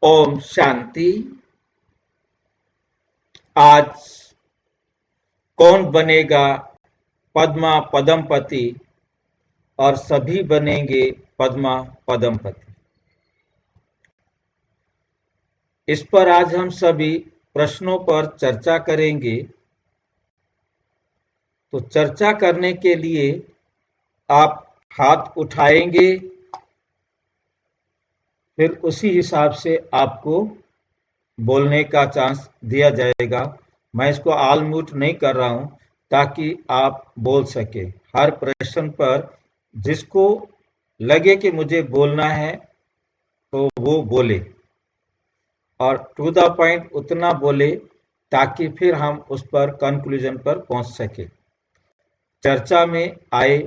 ओम शांति। आज कौन बनेगा पद्मा पदमपति और सभी बनेंगे पद्मा पदमपति। इस पर आज हम सभी प्रश्नों पर चर्चा करेंगे। तो चर्चा करने के लिए आप हाथ उठाएंगे, फिर उसी हिसाब से आपको बोलने का चांस दिया जाएगा। मैं इसको ऑल म्यूट नहीं कर रहा हूं ताकि आप बोल सके। हर प्रश्न पर जिसको लगे कि मुझे बोलना है तो वो बोले और टू द पॉइंट उतना बोले ताकि फिर हम उस पर कंक्लूजन पर पहुंच सके। चर्चा में आए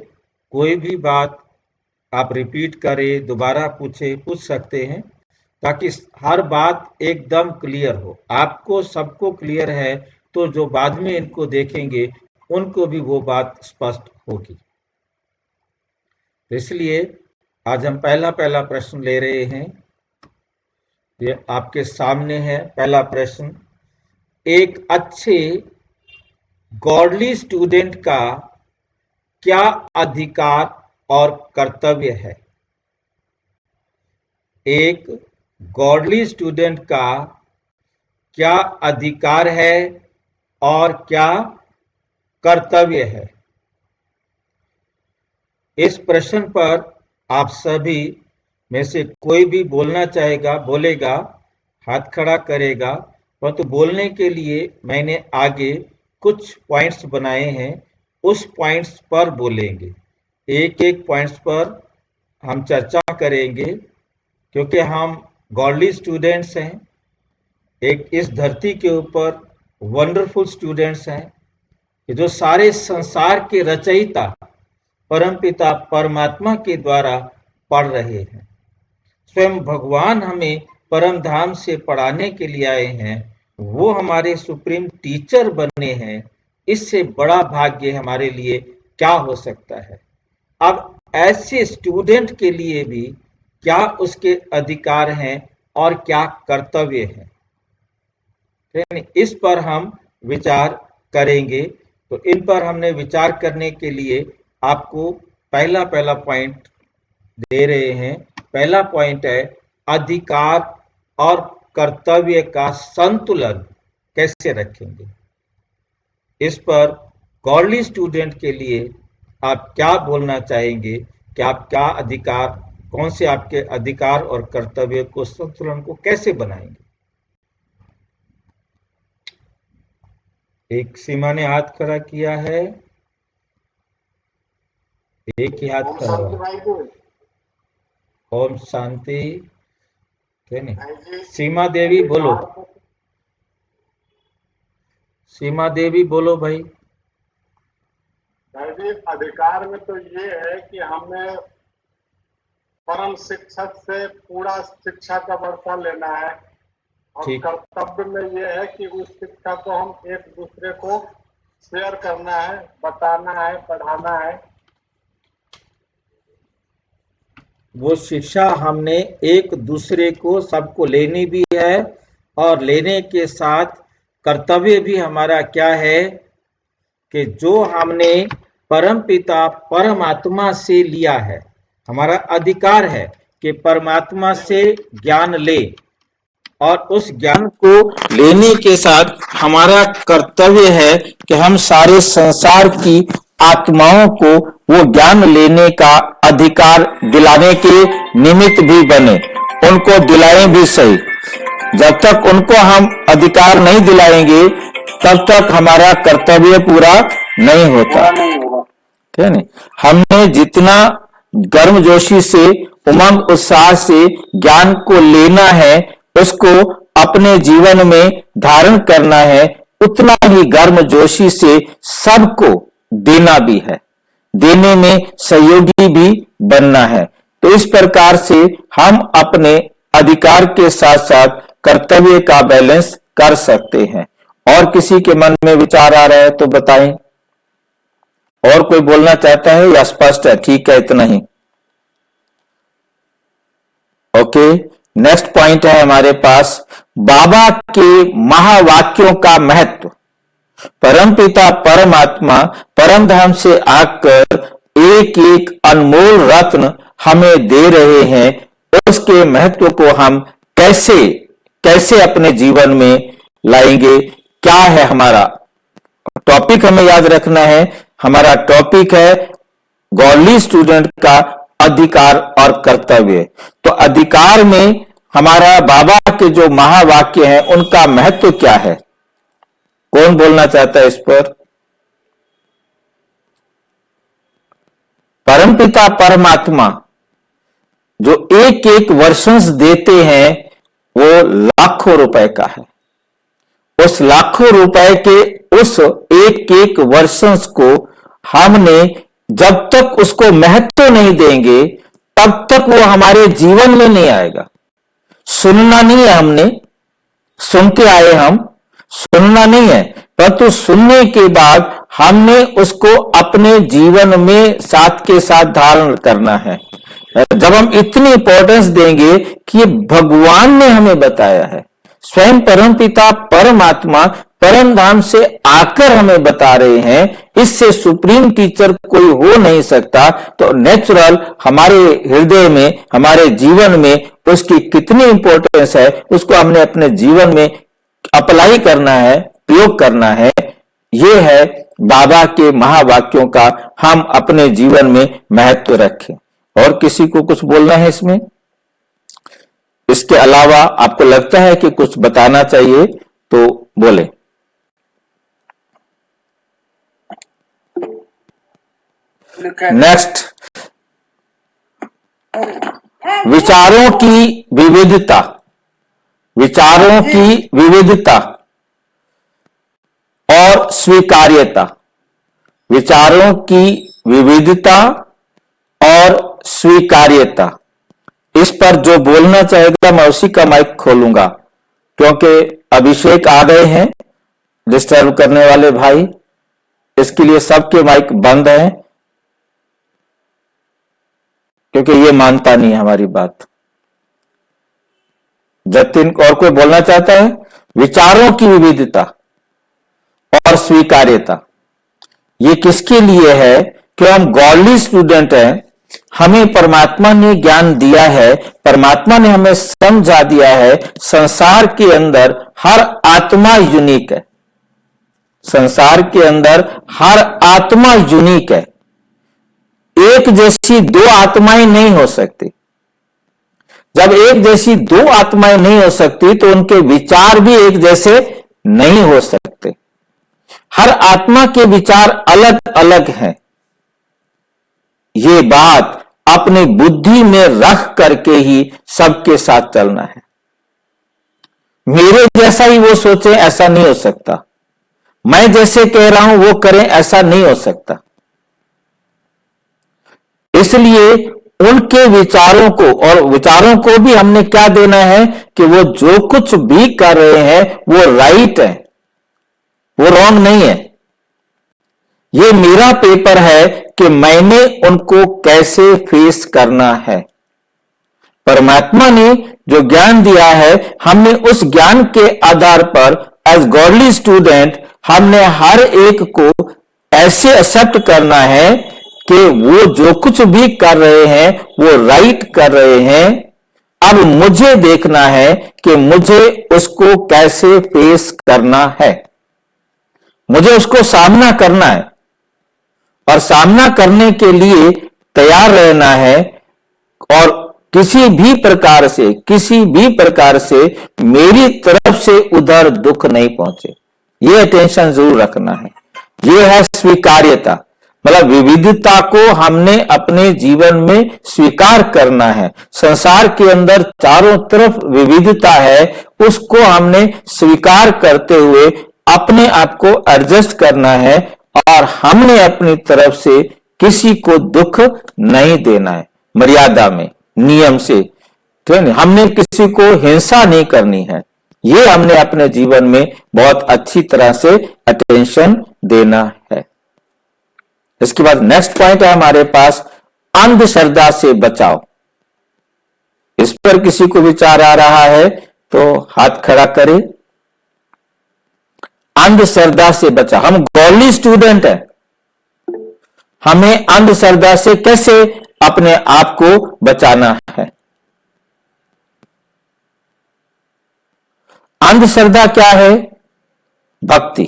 कोई भी बात आप रिपीट करें, दोबारा पूछ सकते हैं ताकि हर बात एकदम क्लियर हो। आपको सबको क्लियर है तो जो बाद में इनको देखेंगे उनको भी वो बात स्पष्ट होगी। इसलिए आज हम पहला प्रश्न ले रहे हैं। ये आपके सामने है पहला प्रश्न। एक अच्छे गॉडली स्टूडेंट का क्या अधिकार और कर्तव्य है? एक गॉडली स्टूडेंट का क्या अधिकार है और क्या कर्तव्य है? इस प्रश्न पर आप सभी में से कोई भी बोलना चाहेगा बोलेगा, हाथ खड़ा करेगा। परंतु बोलने के लिए मैंने आगे कुछ पॉइंट्स बनाए हैं, उस पॉइंट्स पर बोलेंगे। एक एक पॉइंट्स पर हम चर्चा करेंगे क्योंकि हम गॉडली स्टूडेंट्स हैं, एक इस धरती के ऊपर वंडरफुल स्टूडेंट्स हैं कि जो सारे संसार के रचयिता परमपिता परमात्मा के द्वारा पढ़ रहे हैं। स्वयं भगवान हमें परम धाम से पढ़ाने के लिए आए हैं, वो हमारे सुप्रीम टीचर बने हैं। इससे बड़ा भाग्य हमारे लिए क्या हो सकता है? अब ऐसे स्टूडेंट के लिए भी क्या उसके अधिकार हैं और क्या कर्तव्य हैं, इस पर हम विचार करेंगे। तो इन पर हमने विचार करने के लिए आपको पहला पॉइंट दे रहे हैं। पहला पॉइंट है अधिकार और कर्तव्य का संतुलन कैसे रखेंगे। इस पर गॉडली स्टूडेंट के लिए आप क्या बोलना चाहेंगे कि आप क्या अधिकार, कौन से आपके अधिकार और कर्तव्य को संतुलन को कैसे बनाएंगे? एक सीमा ने हाथ खड़ा किया है, एक ही हाथ खड़ा हुआ। ओम शांति। सीमा देवी बोलो, सीमा देवी बोलो भाई। अधिकार में तो ये है कि हमें परम शिक्षक से पूरा शिक्षा का वर्षा लेना है और कर्तव्य में ये है कि उस शिक्षा को हम एक दूसरे को शेयर करना है, बताना है, पढ़ाना है। वो शिक्षा हमने एक दूसरे को सबको लेनी भी है और लेने के साथ कर्तव्य भी हमारा क्या है कि जो हमने परमपिता परमात्मा से लिया है, हमारा अधिकार है कि परमात्मा से ज्ञान ले और उस ज्ञान को लेने के साथ हमारा कर्तव्य है कि हम सारे संसार की आत्माओं को वो ज्ञान लेने का अधिकार दिलाने के निमित्त भी बने, उनको दिलाएं भी सही। जब तक उनको हम अधिकार नहीं दिलाएंगे तब तक हमारा कर्तव्य पूरा नहीं होता। ठीक है नहीं? हमने जितना गर्मजोशी से, उमंग उत्साह से ज्ञान को लेना है, उसको अपने जीवन में धारण करना है, उतना ही गर्मजोशी से सबको देना भी है, देने में सहयोगी भी बनना है। तो इस प्रकार से हम अपने अधिकार के साथ साथ कर्तव्य का बैलेंस कर सकते हैं। और किसी के मन में विचार आ रहा है तो बताएं। और कोई बोलना चाहता है या स्पष्ट है? ठीक है, इतना ही। ओके, नेक्स्ट पॉइंट है हमारे पास बाबा के महावाक्यों का महत्व। परमपिता परमात्मा परमधाम से आकर एक एक अनमोल रत्न हमें दे रहे हैं, उसके महत्व को हम कैसे कैसे अपने जीवन में लाएंगे। क्या है हमारा टॉपिक, हमें याद रखना है। हमारा टॉपिक है गॉडली स्टूडेंट का अधिकार और कर्तव्य। तो अधिकार में हमारा बाबा के जो महावाक्य हैं उनका महत्व क्या है, कौन बोलना चाहता है इस पर? परमपिता परमात्मा जो एक एक वर्षंस देते हैं वो लाखों रुपए का है। उस लाखों रुपए के उस एक एक वर्षंस को हमने जब तक उसको महत्व नहीं देंगे तब तक वो हमारे जीवन में नहीं आएगा। सुनना नहीं है, हमने सुनते आए, हम सुनना नहीं है, परंतु सुनने के बाद हमने उसको अपने जीवन में साथ के साथ धारण करना है। जब हम इतनी इंपॉर्टेंस देंगे कि ये भगवान ने हमें बताया है, स्वयं परमपिता परमात्मा परम धाम से आकर हमें बता रहे हैं, इससे सुप्रीम टीचर कोई हो नहीं सकता। तो नेचुरल हमारे हृदय में, हमारे जीवन में उसकी कितनी इंपॉर्टेंस है, उसको हमने अपने जीवन में अप्लाई करना है, प्रयोग करना है। यह है बाबा के महावाक्यों का हम अपने जीवन में महत्व रखें। और किसी को कुछ बोलना है इसमें? इसके अलावा आपको लगता है कि कुछ बताना चाहिए तो बोले। नेक्स्ट, विचारों की विविधता। विचारों की विविधता और स्वीकार्यता। विचारों की विविधता और स्वीकार्यता, इस पर जो बोलना चाहेगा मैं उसी का माइक खोलूंगा, क्योंकि अभिषेक आ गए हैं डिस्टर्ब करने वाले भाई, इसके लिए सबके माइक बंद हैं, क्योंकि ये मानता नहीं है हमारी बात। जतिन और कोई बोलना चाहता है? विचारों की विविधता और स्वीकार्यता, ये किसके लिए है? कि हम गॉडली स्टूडेंट हैं, हमें परमात्मा ने ज्ञान दिया है, परमात्मा ने हमें समझा दिया है संसार के अंदर हर आत्मा यूनिक है। संसार के अंदर हर आत्मा यूनिक है। एक जैसी दो आत्माएं नहीं हो सकती। जब एक जैसी दो आत्माएं नहीं हो सकती तो उनके विचार भी एक जैसे नहीं हो सकते। हर आत्मा के विचार अलग अलग हैं। ये बात अपनी बुद्धि में रख करके ही सबके साथ चलना है। मेरे जैसा ही वो सोचे ऐसा नहीं हो सकता, मैं जैसे कह रहा हूं वो करें ऐसा नहीं हो सकता। इसलिए उनके विचारों को और विचारों को भी हमने क्या देना है कि वो जो कुछ भी कर रहे हैं वो राइट है, वो रॉन्ग नहीं है। ये मेरा पेपर है कि मैंने उनको कैसे फेस करना है। परमात्मा ने जो ज्ञान दिया है, हमने उस ज्ञान के आधार पर एज गॉडली स्टूडेंट हमने हर एक को ऐसे एक्सेप्ट करना है कि वो जो कुछ भी कर रहे हैं वो राइट कर रहे हैं। अब मुझे देखना है कि मुझे उसको कैसे फेस करना है, मुझे उसको सामना करना है और सामना करने के लिए तैयार रहना है। और किसी भी प्रकार से मेरी तरफ से उधर दुख नहीं पहुंचे, ये अटेंशन जरूर रखना है। ये है स्वीकार्यता, मतलब विविधता को हमने अपने जीवन में स्वीकार करना है। संसार के अंदर चारों तरफ विविधता है, उसको हमने स्वीकार करते हुए अपने आप को एडजस्ट करना है और हमने अपनी तरफ से किसी को दुख नहीं देना है, मर्यादा में, नियम से। ठीक है, हमने किसी को हिंसा नहीं करनी है। ये हमने अपने जीवन में बहुत अच्छी तरह से अटेंशन देना है। इसके बाद नेक्स्ट पॉइंट है हमारे पास, अंधश्रद्धा से बचाओ। इस पर किसी को विचार आ रहा है तो हाथ खड़ा करें। अंधश्रद्धा से बचा, हम गॉडली स्टूडेंट हैं, हमें अंधश्रद्धा से कैसे अपने आप को बचाना है। अंधश्रद्धा क्या है? भक्ति।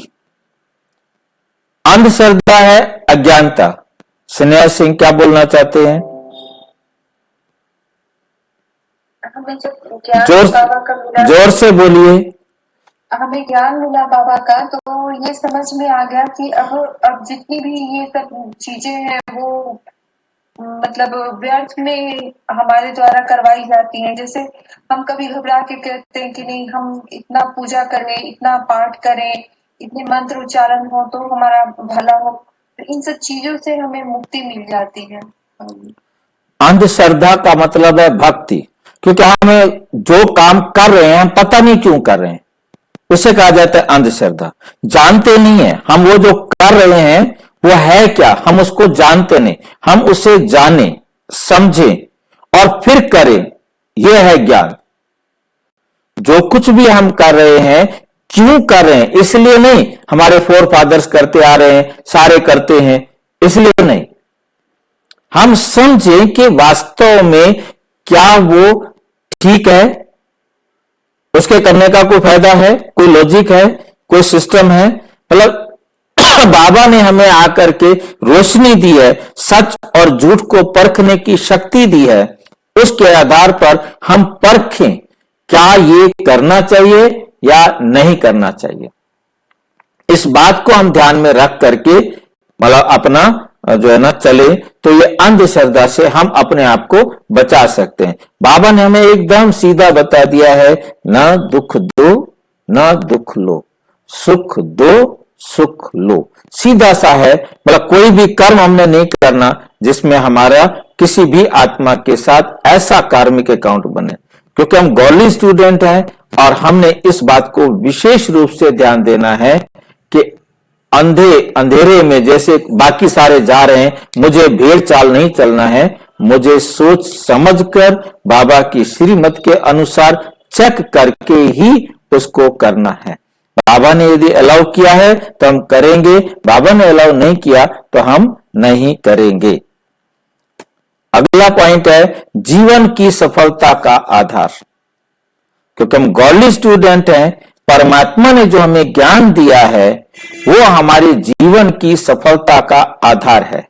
अंधश्रद्धा है अज्ञानता। स्नेहा सिंह क्या बोलना चाहते हैं? हमें जब ज्ञान बाबा का मिला, जोर से बोलिए। हमें ज्ञान मिला बाबा का, तो ये समझ में आ गया कि अब जितनी भी ये सब चीजें हैं वो मतलब व्यर्थ में हमारे द्वारा करवाई जाती हैं। जैसे हम कभी घबरा के कहते हैं कि नहीं, हम इतना पूजा करें, इतना पाठ करें, इतने मंत्र उच्चारण हो तो हमारा भला हो, तो इन सब चीजों से हमें मुक्ति मिल जाती है। अंधश्रद्धा का मतलब है भक्ति, क्योंकि हमें जो काम कर रहे हैं हम पता नहीं क्यों कर रहे हैं, उसे कहा जाता है अंधश्रद्धा। जानते नहीं है हम वो जो कर रहे हैं वो है क्या, हम उसको जानते नहीं, हम उसे जाने समझें और फिर करें, यह है ज्ञान। जो कुछ भी हम कर रहे हैं क्यों कर रहे हैं, इसलिए नहीं हमारे फोर फादर्स करते आ रहे हैं, सारे करते हैं, इसलिए नहीं। हम समझें कि वास्तव में क्या वो ठीक है, उसके करने का कोई फायदा है, कोई लॉजिक है, कोई सिस्टम है। मतलब बाबा ने हमें आकर के रोशनी दी है, सच और झूठ को परखने की शक्ति दी है। उसके आधार पर हम परखें क्या ये करना चाहिए या नहीं करना चाहिए। इस बात को हम ध्यान में रख करके मतलब अपना जो है ना चले, तो ये अंधश्रद्धा से हम अपने आप को बचा सकते हैं। बाबा ने हमें एकदम सीधा बता दिया है, ना दुख दो ना दुख लो, सुख दो सुख लो। सीधा सा है, मतलब कोई भी कर्म हमने नहीं करना जिसमें हमारा किसी भी आत्मा के साथ ऐसा कार्मिक अकाउंट बने, क्योंकि हम गॉडली स्टूडेंट हैं और हमने इस बात को विशेष रूप से ध्यान देना है कि अंधेरे में जैसे बाकी सारे जा रहे हैं, मुझे भेड़ चाल नहीं चलना है, मुझे सोच समझकर बाबा की श्रीमत के अनुसार चेक करके ही उसको करना है। बाबा ने यदि अलाउ किया है तो हम करेंगे, बाबा ने अलाउ नहीं किया तो हम नहीं करेंगे। अगला पॉइंट है जीवन की सफलता का आधार। क्योंकि हम गॉडली स्टूडेंट हैं, परमात्मा ने जो हमें ज्ञान दिया है वो हमारे जीवन की सफलता का आधार है,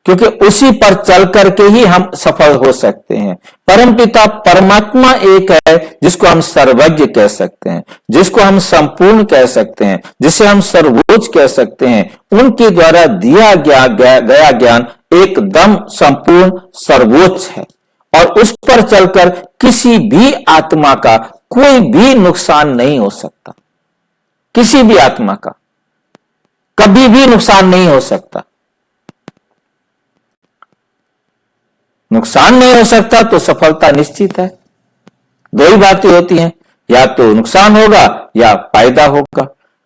क्योंकि उसी पर चल करके ही हम सफल हो सकते हैं। परमपिता परमात्मा एक है जिसको हम सर्वज्ञ कह सकते हैं, जिसको हम संपूर्ण कह सकते हैं, जिसे हम सर्वोच्च कह सकते हैं। उनके द्वारा दिया गया ज्ञान एकदम संपूर्ण सर्वोच्च है और उस पर चलकर किसी भी आत्मा का कोई भी नुकसान नहीं हो सकता। किसी भी आत्मा का कभी भी नुकसान नहीं हो सकता। नुकसान नहीं हो सकता तो सफलता निश्चित है। दो ही बातें होती हैं, या तो नुकसान होगा या फायदा होगा।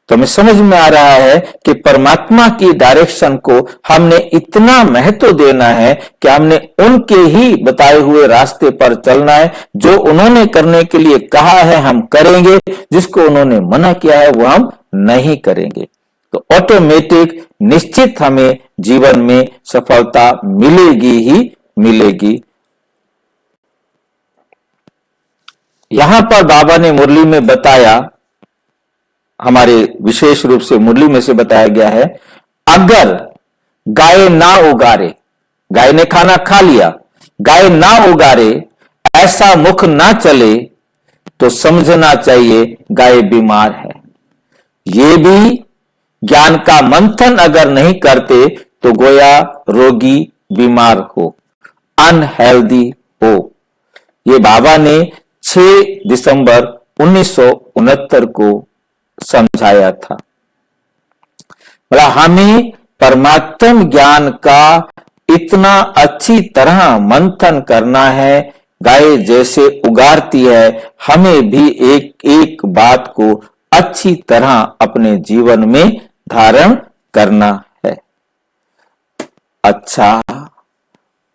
तो हमें समझ में आ रहा है कि परमात्मा की डायरेक्शन को हमने इतना महत्व देना है कि हमने उनके ही बताए हुए रास्ते पर चलना है। जो उन्होंने करने के लिए कहा है हम करेंगे, जिसको उन्होंने मना किया है वो हम नहीं करेंगे। तो ऑटोमेटिक निश्चित हमें जीवन में सफलता मिलेगी ही मिलेगी। यहां पर बाबा ने मुरली में बताया, हमारे विशेष रूप से मुरली में से बताया गया है, अगर गाय ना उगारे, गाय ने खाना खा लिया, गाय ना उगारे, ऐसा मुख ना चले तो समझना चाहिए गाय बीमार है। ये भी ज्ञान का मंथन अगर नहीं करते तो गोया रोगी बीमार हो, अनहेल्दी हो। ये बाबा ने 6 दिसंबर 1969 को समझाया था। हमें परमात्म ज्ञान का इतना अच्छी तरह मंथन करना है, गाय जैसे उगारती है, हमें भी एक एक बात को अच्छी तरह अपने जीवन में धारण करना है। अच्छा,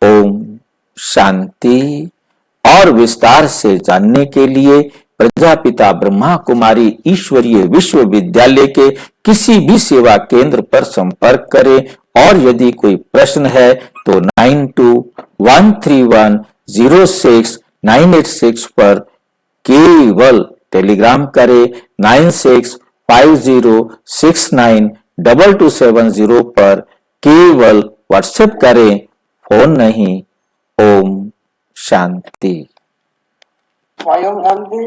ओम शांति और विस्तार से जानने के लिए प्रजापिता ब्रह्मा कुमारी ईश्वरीय विश्वविद्यालय के किसी भी सेवा केंद्र पर संपर्क करें और यदि कोई प्रश्न है तो 9213106986 पर केवल टेलीग्राम करें। 9650692270 पर केवल व्हाट्सएप करें, फोन नहीं। ओम शांति। स्वयं शांति।